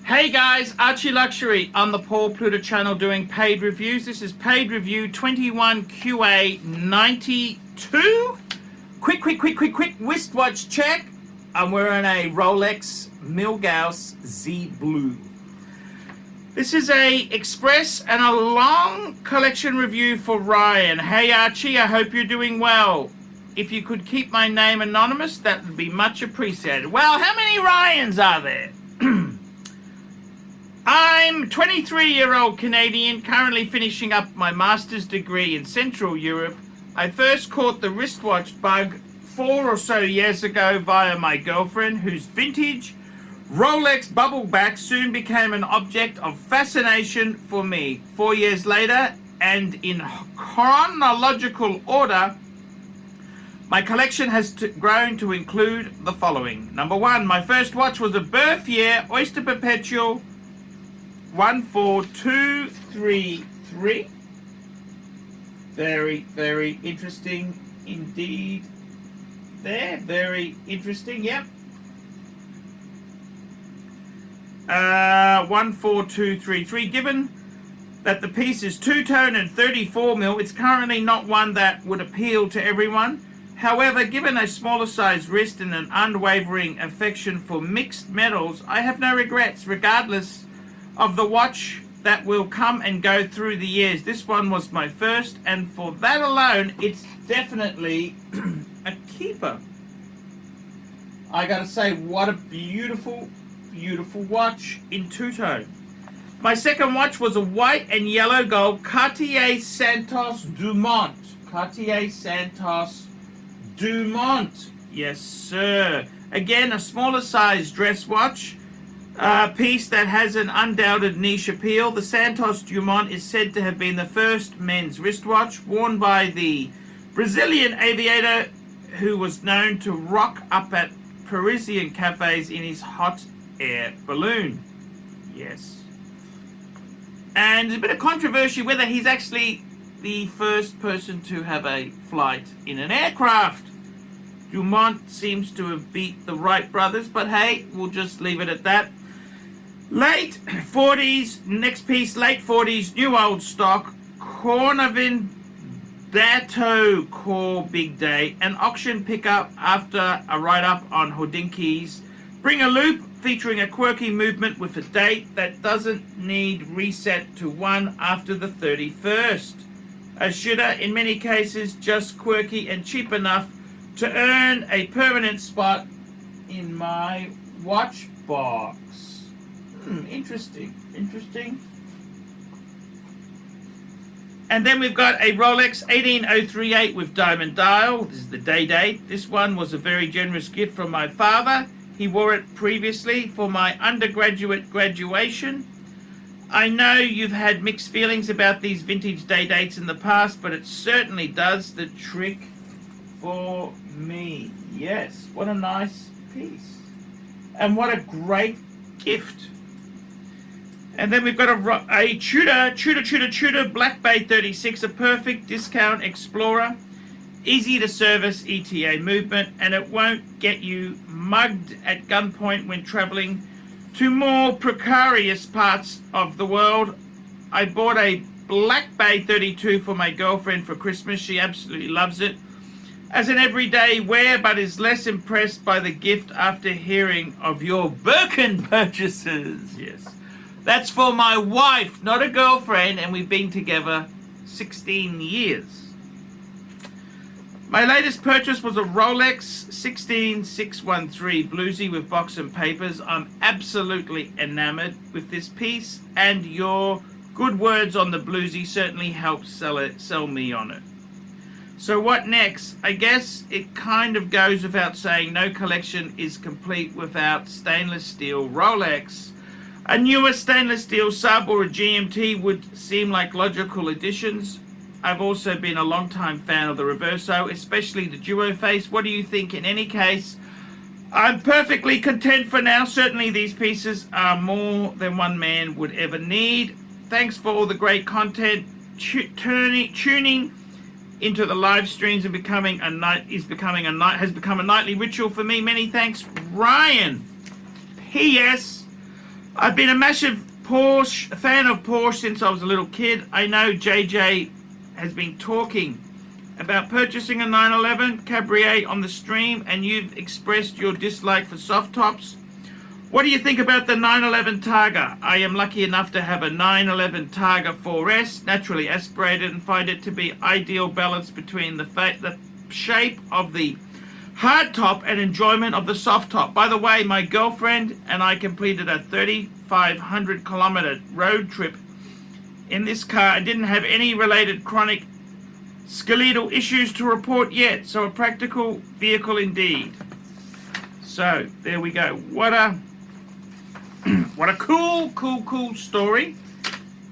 Hey guys, ArchieLuxury on the Pluta channel doing paid reviews. This is paid review 21QA92. Quick wristwatch check. I'm wearing a Rolex Milgauss Z Blue. This is a express and a long collection review for Ryan. Hey Archie, I hope you're doing well. If you could keep my name anonymous, that would be much appreciated. Well, how many Ryans are there? I'm 23-year-old Canadian, currently finishing up my master's degree in Central Europe. I first caught the wristwatch bug 4 or so years ago via my girlfriend, whose vintage Rolex bubbleback soon became an object of fascination for me. 4 years later, and in chronological order, my collection has grown to include the following. Number 1, my first watch was a birth year Oyster Perpetual 14233. Very interesting indeed. There, very interesting. Yep. 14233. Given that the piece is two-tone and 34mm, it's currently not one that would appeal to everyone. However, given a smaller size wrist and an unwavering affection for mixed metals, I have no regrets, regardless of the watch that will come and go through the years. This one was my first, and for that alone, it's definitely a keeper. I gotta say, what a beautiful watch in two-tone. My second watch was a white and yellow gold Cartier Santos Dumont. Cartier Santos Dumont. Yes, sir. Again, a smaller size dress watch. A piece that has an undoubted niche appeal. The Santos Dumont is said to have been the first men's wristwatch worn by the Brazilian aviator who was known to rock up at Parisian cafes in his hot air balloon. Yes. And there's a bit of controversy whether he's actually the first person to have a flight in an aircraft. Dumont seems to have beat the Wright brothers, but hey, we'll just leave it at that. Late 40s, next piece, late 40s, new old stock, Cornavin Dato Core Big Day, an auction pickup after a write-up on Hodinkey's. Bring a loop featuring a quirky movement with a date that doesn't need reset to one after the 31st. A shooter, in many cases, just quirky and cheap enough to earn a permanent spot in my watch box. Interesting. And then we've got a Rolex 18038 with diamond dial. This is the day date. This one was a very generous gift from my father. He wore it previously for my undergraduate graduation. I know you've had mixed feelings about these vintage day dates in the past, but it certainly does the trick for me. Yes, what a nice piece. And what a great gift. And then we've got a Tudor Black Bay 36, a perfect discount explorer, easy to service ETA movement, and it won't get you mugged at gunpoint when traveling to more precarious parts of the world. I bought a Black Bay 32 for my girlfriend for Christmas. She absolutely loves it as an everyday wear, but is less impressed by the gift after hearing of your Birkin purchases. Yes. That's for my wife, not a girlfriend, and we've been together 16 years. My latest purchase was a Rolex 16613 bluesy with box and papers. I'm absolutely enamored with this piece, and your good words on the bluesy certainly helped sell me on it. So what next? I guess it kind of goes without saying, no collection is complete without stainless steel Rolex. A newer stainless steel sub or a GMT would seem like logical additions. I've also been a long-time fan of the Reverso, especially the Duo Face. What do you think? In any case, I'm perfectly content for now. Certainly these pieces are more than one man would ever need. Thanks for all the great content. Tuning into the live streams and has become a nightly ritual for me. Many thanks, Ryan. P.S. I've been a massive fan of Porsche since I was a little kid. I know JJ has been talking about purchasing a 911 Cabriolet on the stream, and you've expressed your dislike for soft tops. What do you think about the 911 Targa? I am lucky enough to have a 911 Targa 4S, naturally aspirated, and find it to be ideal balance between the shape of the hard top and enjoyment of the soft top. By the way, my girlfriend and I completed a 3,500 kilometer road trip in this car. I didn't have any related chronic skeletal issues to report yet, so a practical vehicle indeed. So there we go. What a cool story.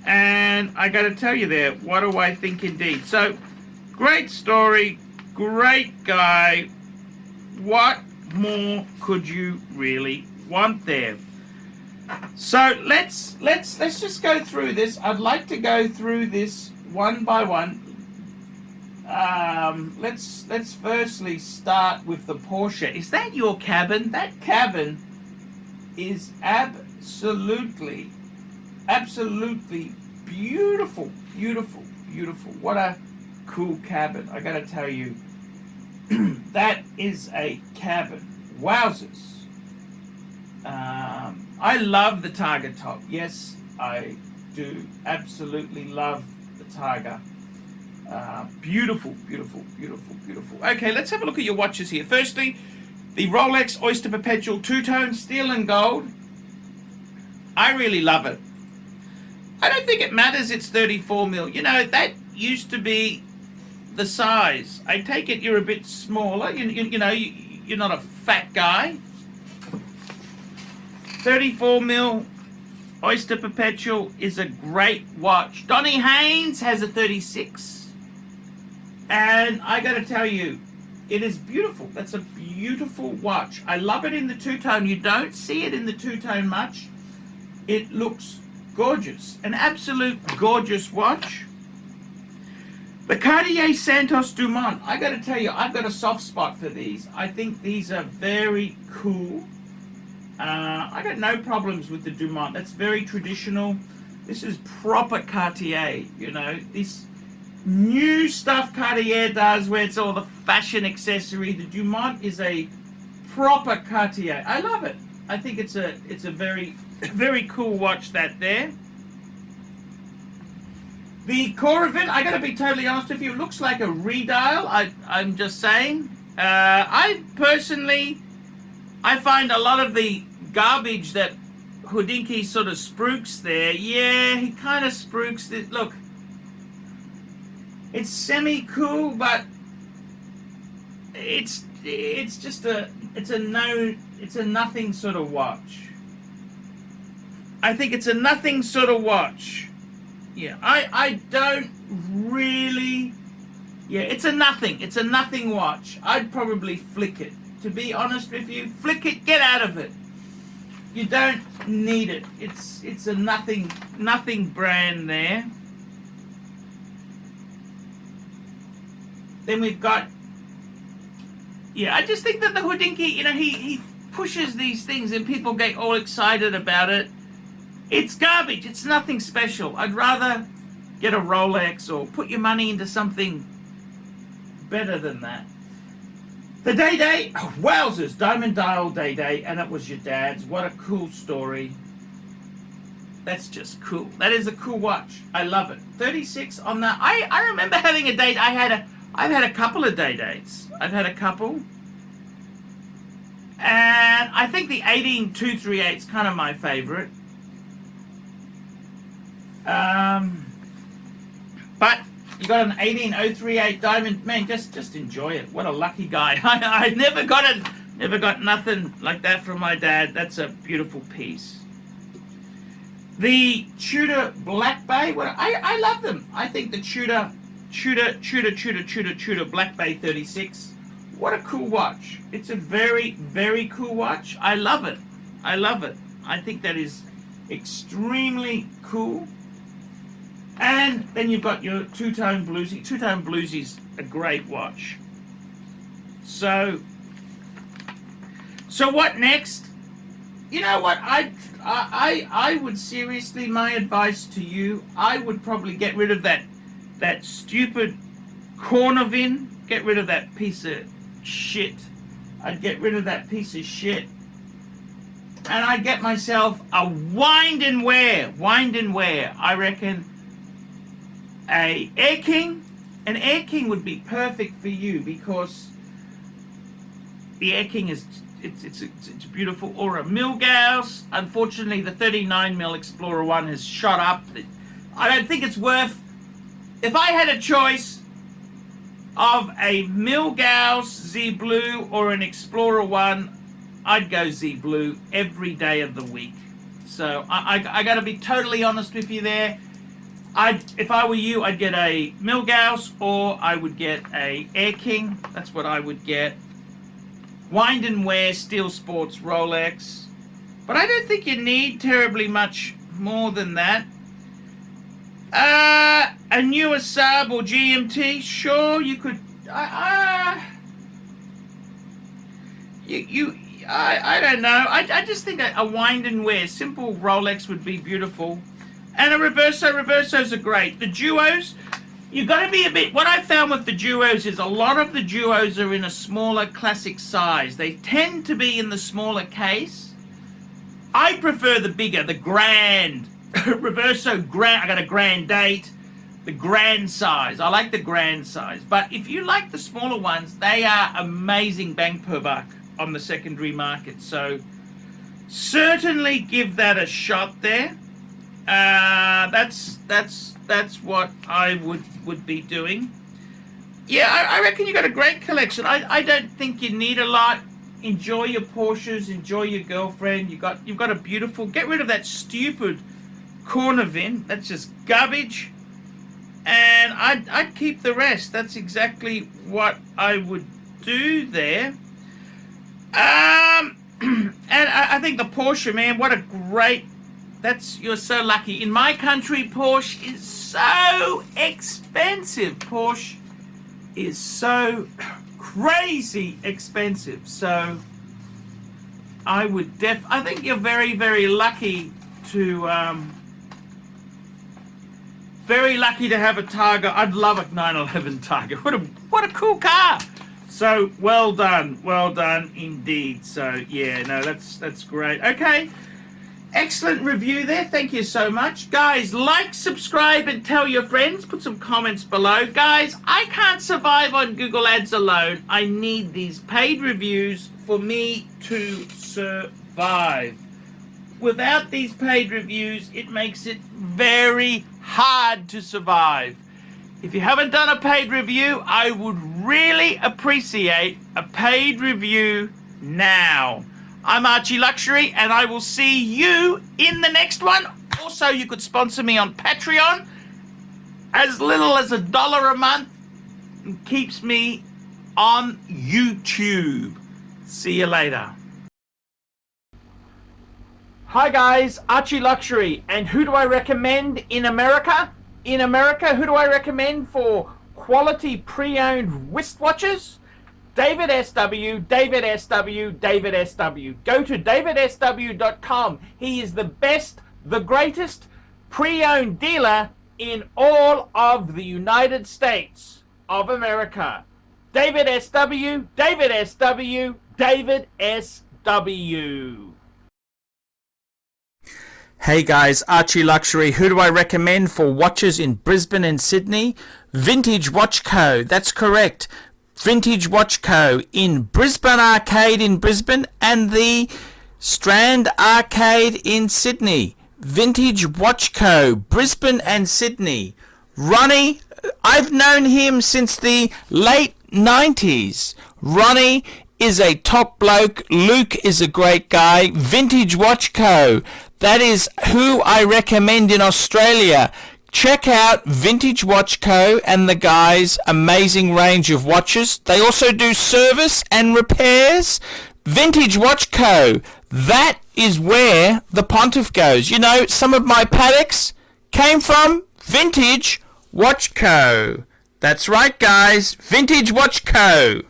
And I got to tell you there, what do I think indeed? So great story, great guy. What more could you really want there? So let's just go through this. I'd like to go through this one by one. Let's firstly start with the Porsche. Is that your cabin? That cabin is absolutely beautiful. What a cool cabin. I gotta tell you, that is a cabin. Wowzers. I love the Targa top. Yes, I do absolutely love the Targa. Beautiful. Okay, let's have a look at your watches here. Firstly, the Rolex Oyster Perpetual two-tone steel and gold. I really love it. I don't think it matters it's 34 mil. You know, that used to be the size. I take it you're a bit smaller. You know, you're not a fat guy. 34 mil Oyster Perpetual is a great watch. Donny Haynes has a 36. And I got to tell you, it is beautiful. That's a beautiful watch. I love it in the two-tone. You don't see it in the two-tone much. It looks gorgeous. An absolute gorgeous watch. The Cartier Santos Dumont. I got to tell you, I've got a soft spot for these. I think these are very cool. I got no problems with the Dumont. That's very traditional. This is proper Cartier, you know. This new stuff Cartier does where it's all the fashion accessory. The Dumont is a proper Cartier. I love it. I think it's a very cool watch that there. The core of it, I got to be totally honest with you, it looks like a redial. I'm just saying. I personally, I find a lot of the garbage that Houdinki sort of spruiks there. Yeah, he kind of spruiks it. Look, it's semi-cool, but it's just it's a nothing sort of watch. I think it's a nothing sort of watch. Yeah, I don't really. Yeah, it's a nothing watch. I'd probably flick it. To be honest with you, flick it, get out of it. You don't need it. It's a nothing brand there. Then we've got, yeah, I just think that the Houdinki, you know, he pushes these things and people get all excited about it. It's garbage. It's nothing special. I'd rather get a Rolex or put your money into something better than that. The Day-Day, oh, wowzers, diamond dial Day-Day, and it was your dad's. What a cool story. That's just cool. That is a cool watch. I love it. 36 on that. I remember having a date. I've had a couple of Day-Days. I've had a couple. And I think the 18238 is kind of my favorite. But you got an 18038 diamond, man, just enjoy it. What a lucky guy. I never got nothing like that from my dad. That's a beautiful piece. The Tudor Black Bay, well, I love them. I think the Tudor Black Bay 36. What a cool watch. It's a very, very cool watch. I love it. I think that is extremely cool. And then you've got your two-tone bluesy. Two-tone bluesy's a great watch. So what next? You know what? I would seriously, my advice to you, I would probably get rid of that stupid corner vin. Get rid of that piece of shit. I'd get rid of that piece of shit. And I'd get myself a wind and wear. I reckon a Air King. An Air King would be perfect for you because the Air King is it's beautiful. Or a Milgauss. Unfortunately, the 39mm Explorer 1 has shot up. I don't think it's worth. If I had a choice of a Milgauss Z Blue or an Explorer 1, I'd go Z Blue every day of the week. So I got to be totally honest with you there. If I were you, I'd get a Milgauss or I would get a Air King. That's what I would get. Wind and wear Steel Sports Rolex. But I don't think you need terribly much more than that. A newer Saab or GMT, sure, you could. I don't know. I just think a wind and wear simple Rolex would be beautiful, and a Reverso. Reversos are great. The Duos, you got to be a bit. What I found with the Duos is a lot of the Duos are in a smaller classic size. They tend to be in the smaller case. I prefer the bigger, the grand. Reverso Grand. I got a Grand Date, the grand size. I like the grand size. But if you like the smaller ones, they are amazing bang per buck on the secondary market. So certainly give that a shot there. That's what I would be doing. Yeah, I reckon you got a great collection. I don't think you need a lot. Enjoy your Porsches. Enjoy your girlfriend. You've got a beautiful. Get rid of that stupid corner vin. That's just garbage. And I'd keep the rest. That's exactly what I would do there. And I think the Porsche, man, what a great. You're so lucky. In my country, Porsche is so expensive. Porsche is so crazy expensive. So I think you're very, very lucky to have a Targa. I'd love a 911 Targa. What a cool car. So well done indeed. So yeah, no, that's great. Okay, excellent review there. Thank you so much, guys. Like, subscribe, and tell your friends. Put some comments below, guys. I can't survive on Google Ads alone. I need these paid reviews for me to survive. Without these paid reviews, it makes it very hard to survive. If you haven't done a paid review, I would really appreciate a paid review now. I'm ArchieLuxury, and I will see you in the next one. Also, you could sponsor me on Patreon. As little as $1 a month keeps me on YouTube. See you later. Hi guys, ArchieLuxury, and who do I recommend in America? In America, who do I recommend for quality pre-owned wristwatches? David SW, David SW, David SW. Go to davidsw.com. He is the best, the greatest pre-owned dealer in all of the United States of America. David SW, David SW, David SW. Hey guys, ArchieLuxury. Who do I recommend for watches in Brisbane and Sydney? Vintage Watch Co. That's correct. Vintage Watch Co. in Brisbane Arcade in Brisbane and the Strand Arcade in Sydney. Vintage Watch Co. Brisbane and Sydney. Ronnie, I've known him since the late 90s. Ronnie is a top bloke. Luke is a great guy. Vintage Watch Co. That is who I recommend in Australia. Check out Vintage Watch Co. and the guys' amazing range of watches. They also do service and repairs. Vintage Watch Co. That is where the Pontiff goes. You know, some of my Patek's came from Vintage Watch Co. That's right, guys. Vintage Watch Co.